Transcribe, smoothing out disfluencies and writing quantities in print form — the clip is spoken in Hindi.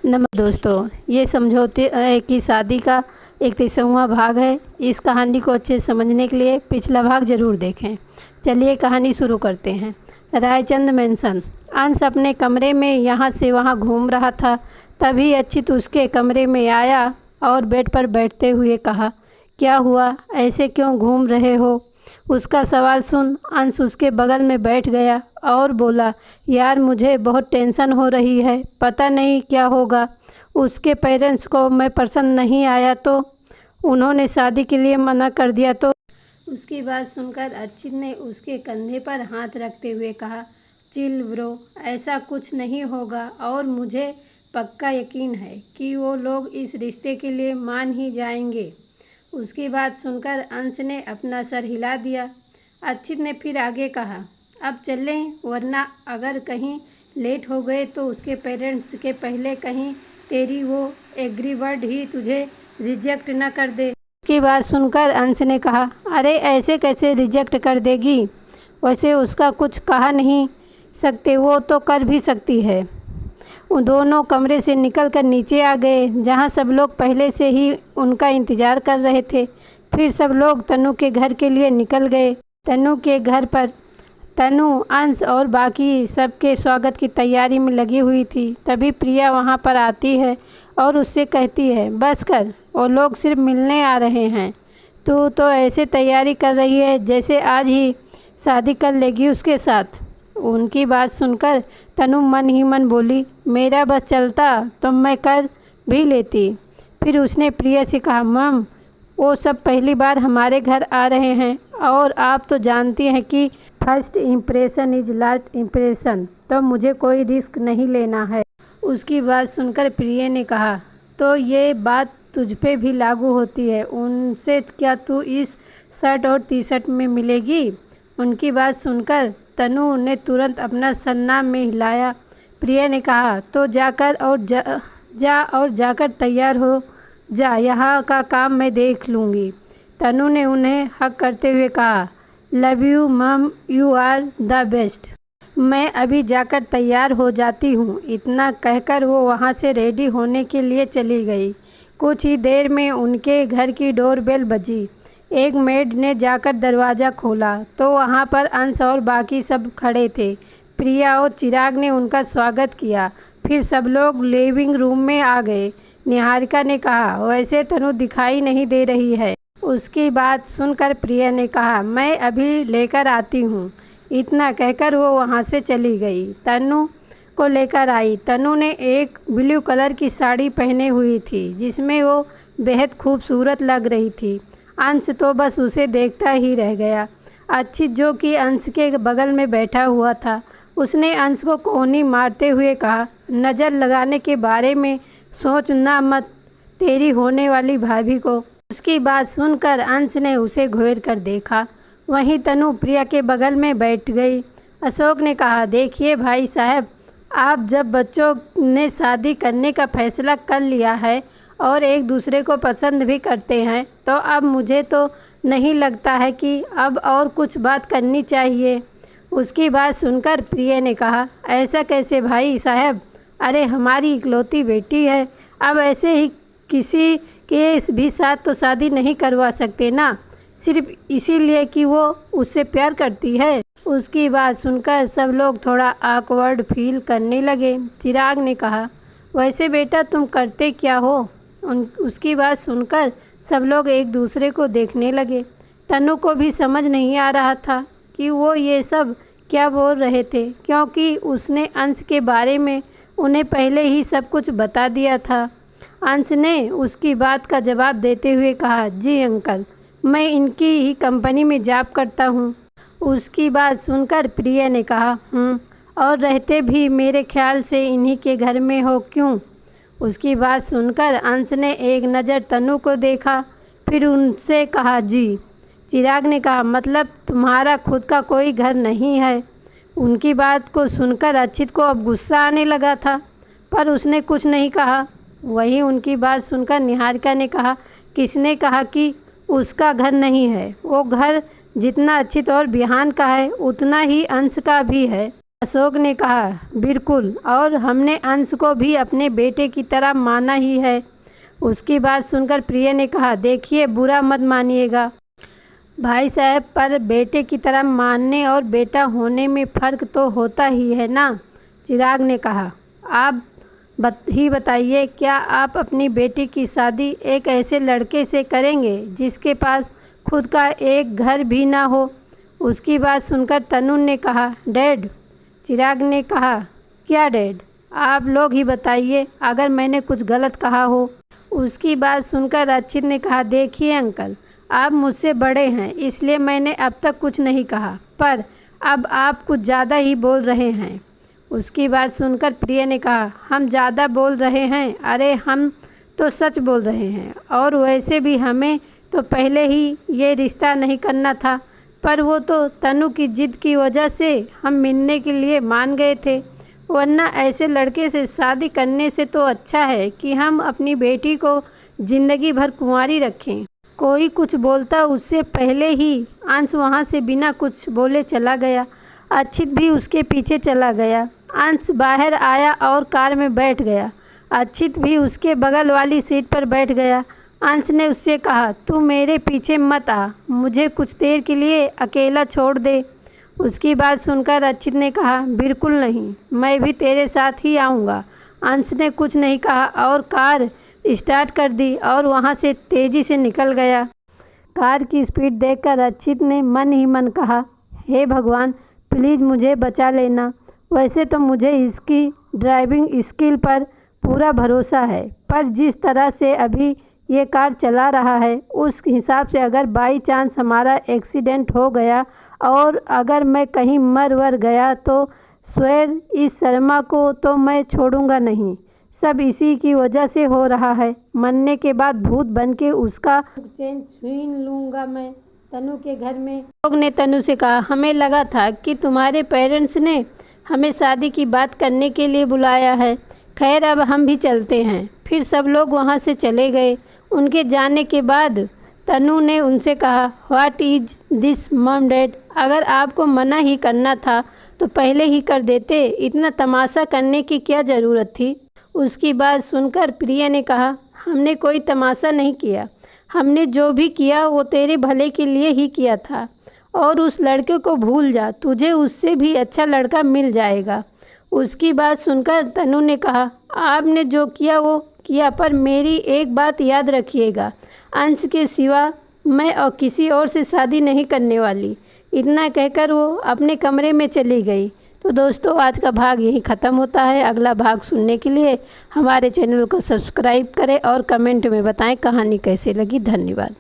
नमस्कार दोस्तों, ये समझौते की शादी का 31वां भाग है। इस कहानी को अच्छे से समझने के लिए पिछला भाग ज़रूर देखें। चलिए कहानी शुरू करते हैं। रायचंद मैंसन। अंश अपने कमरे में यहाँ से वहाँ घूम रहा था, तभी अच्युत उसके कमरे में आया और बेड पर बैठते हुए कहा, क्या हुआ, ऐसे क्यों घूम रहे हो? उसका सवाल सुन अंश उसके बगल में बैठ गया और बोला, यार मुझे बहुत टेंशन हो रही है, पता नहीं क्या होगा। उसके पेरेंट्स को मैं पसंद नहीं आया तो उन्होंने शादी के लिए मना कर दिया तो। उसकी बात सुनकर अच्युत ने उसके कंधे पर हाथ रखते हुए कहा, चिल ब्रो, ऐसा कुछ नहीं होगा और मुझे पक्का यकीन है कि वो लोग इस रिश्ते के लिए मान ही जाएंगे। उसकी बात सुनकर अंश ने अपना सर हिला दिया। अच्युत ने फिर आगे कहा, अब चलें, वरना अगर कहीं लेट हो गए तो उसके पेरेंट्स के पहले कहीं तेरी वो एग्री वर्ड ही तुझे रिजेक्ट न कर दे। उसकी बात सुनकर अंश ने कहा, अरे ऐसे कैसे रिजेक्ट कर देगी? वैसे उसका कुछ कहा नहीं सकते, वो तो कर भी सकती है। उन दोनों कमरे से निकलकर नीचे आ गए, जहां सब लोग पहले से ही उनका इंतज़ार कर रहे थे। फिर सब लोग तनु के घर के लिए निकल गए। तनु के घर पर तनु, अंश और बाकी सबके स्वागत की तैयारी में लगी हुई थी। तभी प्रिया वहां पर आती है और उससे कहती है, बस कर, वो लोग सिर्फ मिलने आ रहे हैं। तू तो ऐसे तैयारी कर रही है जैसे आज ही शादी कर लेगी उसके साथ। उनकी बात सुनकर तनु मन ही मन बोली, मेरा बस चलता तो मैं कर भी लेती। फिर उसने प्रिया से कहा, मम, वो सब पहली बार हमारे घर आ रहे हैं और आप तो जानती हैं कि first impression is last impression, तो मुझे कोई रिस्क नहीं लेना है। उसकी बात सुनकर प्रिया ने कहा, तो ये बात तुझ पे भी लागू होती है, उनसे क्या तू इस शर्ट और टी शर्ट में मिलेगी? उनकी बात सुनकर तनु ने तुरंत अपना सरनाम में हिलाया। प्रिया ने कहा, तो जाकर और जाकर तैयार हो जा, यहाँ का काम मैं देख लूँगी। तनु ने उन्हें हक करते हुए कहा, लव यू मम, यू आर द बेस्ट। मैं अभी जाकर तैयार हो जाती हूँ। इतना कहकर वो वहाँ से रेडी होने के लिए चली गई। कुछ ही देर में उनके घर की डोरबेल बजी। एक मेड ने जाकर दरवाज़ा खोला तो वहाँ पर अंश और बाकी सब खड़े थे। प्रिया और चिराग ने उनका स्वागत किया। फिर सब लोग लिविंग रूम में आ गए। निहारिका ने कहा, वैसे तनु दिखाई नहीं दे रही है। उसकी बात सुनकर प्रिया ने कहा, मैं अभी लेकर आती हूँ। इतना कहकर वो वहाँ से चली गई। तनु को लेकर आई। तनु ने एक ब्लू कलर की साड़ी पहने हुई थी जिसमें वो बेहद खूबसूरत लग रही थी। अंश तो बस उसे देखता ही रह गया। अच्युत, जो कि अंश के बगल में बैठा हुआ था, उसने अंश को कोहनी मारते हुए कहा, नज़र लगाने के बारे में सोचना मत, तेरी होने वाली भाभी को। उसकी बात सुनकर अंश ने उसे घूर कर देखा। वहीं तनु प्रिया के बगल में बैठ गई। अशोक ने कहा, देखिए भाई साहब, आप जब बच्चों ने शादी करने का फैसला कर लिया है और एक दूसरे को पसंद भी करते हैं, तो अब मुझे तो नहीं लगता है कि अब और कुछ बात करनी चाहिए। उसकी बात सुनकर प्रिया ने कहा, ऐसा कैसे भाई साहब, अरे हमारी इकलौती बेटी है, अब ऐसे ही किसी के भी साथ तो शादी नहीं करवा सकते ना, सिर्फ इसीलिए कि वो उससे प्यार करती है। उसकी बात सुनकर सब लोग थोड़ा ऑकवर्ड फील करने लगे। चिराग ने कहा, वैसे बेटा तुम करते क्या हो? उसकी बात सुनकर सब लोग एक दूसरे को देखने लगे। तनु को भी समझ नहीं आ रहा था कि वो ये सब क्या बोल रहे थे, क्योंकि उसने अंश के बारे में उन्हें पहले ही सब कुछ बता दिया था। अंश ने उसकी बात का जवाब देते हुए कहा, जी अंकल, मैं इनकी ही कंपनी में जॉब करता हूँ। उसकी बात सुनकर प्रिया ने कहा, और रहते भी मेरे ख्याल से इन्हीं के घर में हो, क्यों? उसकी बात सुनकर अंश ने एक नज़र तनु को देखा, फिर उनसे कहा, जी। चिराग ने कहा, मतलब तुम्हारा खुद का कोई घर नहीं है? उनकी बात को सुनकर अच्युत को अब गुस्सा आने लगा था, पर उसने कुछ नहीं कहा। वहीं उनकी बात सुनकर निहारिका ने कहा, किसने कहा कि उसका घर नहीं है? वो घर जितना अच्युत और बिहान का है उतना ही अंश का भी है। अशोक ने कहा, बिल्कुल, और हमने अंश को भी अपने बेटे की तरह माना ही है। उसकी बात सुनकर प्रिया ने कहा, देखिए बुरा मत मानिएगा भाई साहब, पर बेटे की तरह मानने और बेटा होने में फ़र्क तो होता ही है ना। चिराग ने कहा, आप ही बताइए, क्या आप अपनी बेटी की शादी एक ऐसे लड़के से करेंगे जिसके पास खुद का एक घर भी ना हो। उसकी बात सुनकर तनु ने कहा, डैड। चिराग ने कहा, क्या डैड, आप लोग ही बताइए अगर मैंने कुछ गलत कहा हो। उसकी बात सुनकर रक्षित ने कहा, देखिए अंकल, आप मुझसे बड़े हैं इसलिए मैंने अब तक कुछ नहीं कहा, पर अब आप कुछ ज़्यादा ही बोल रहे हैं। उसकी बात सुनकर प्रिया ने कहा, हम ज़्यादा बोल रहे हैं? अरे हम तो सच बोल रहे हैं, और वैसे भी हमें तो पहले ही ये रिश्ता नहीं करना था, पर वो तो तनु की जिद की वजह से हम मिलने के लिए मान गए थे, वरना ऐसे लड़के से शादी करने से तो अच्छा है कि हम अपनी बेटी को ज़िंदगी भर कुंवारी रखें। कोई कुछ बोलता उससे पहले ही अंश वहाँ से बिना कुछ बोले चला गया। अक्षित भी उसके पीछे चला गया। अंश बाहर आया और कार में बैठ गया। अक्षित भी उसके बगल वाली सीट पर बैठ गया। अंश ने उससे कहा, तू मेरे पीछे मत आ, मुझे कुछ देर के लिए अकेला छोड़ दे। उसकी बात सुनकर अक्षित ने कहा, बिल्कुल नहीं, मैं भी तेरे साथ ही आऊँगा। अंश ने कुछ नहीं कहा और कार स्टार्ट कर दी और वहाँ से तेज़ी से निकल गया। कार की स्पीड देखकर अक्षित ने मन ही मन कहा, हे भगवान, प्लीज़ मुझे बचा लेना। वैसे तो मुझे इसकी ड्राइविंग स्किल पर पूरा भरोसा है, पर जिस तरह से अभी ये कार चला रहा है उस हिसाब से अगर बाई चांस हमारा एक्सीडेंट हो गया और अगर मैं कहीं मर वर गया तो स्वेर इस शर्मा को तो मैं छोड़ूंगा नहीं। सब इसी की वजह से हो रहा है। मरने के बाद भूत बन के उसका चैन छीन लूँगा मैं। तनु के घर में लोग ने तनु से कहा, हमें लगा था कि तुम्हारे पेरेंट्स ने हमें शादी की बात करने के लिए बुलाया है। खैर अब हम भी चलते हैं। फिर सब लोग वहाँ से चले गए। उनके जाने के बाद तनु ने उनसे कहा, what is this mom dad, अगर आपको मना ही करना था तो पहले ही कर देते, इतना तमाशा करने की क्या ज़रूरत थी। उसकी बात सुनकर प्रिया ने कहा, हमने कोई तमाशा नहीं किया, हमने जो भी किया वो तेरे भले के लिए ही किया था, और उस लड़के को भूल जा, तुझे उससे भी अच्छा लड़का मिल जाएगा। उसकी बात सुनकर तनु ने कहा, आपने जो किया वो किया, पर मेरी एक बात याद रखिएगा, अंश के सिवा मैं और किसी और से शादी नहीं करने वाली। इतना कहकर वो अपने कमरे में चली गई। तो दोस्तों, आज का भाग यहीं ख़त्म होता है। अगला भाग सुनने के लिए हमारे चैनल को सब्सक्राइब करें और कमेंट में बताएं कहानी कैसी लगी। धन्यवाद।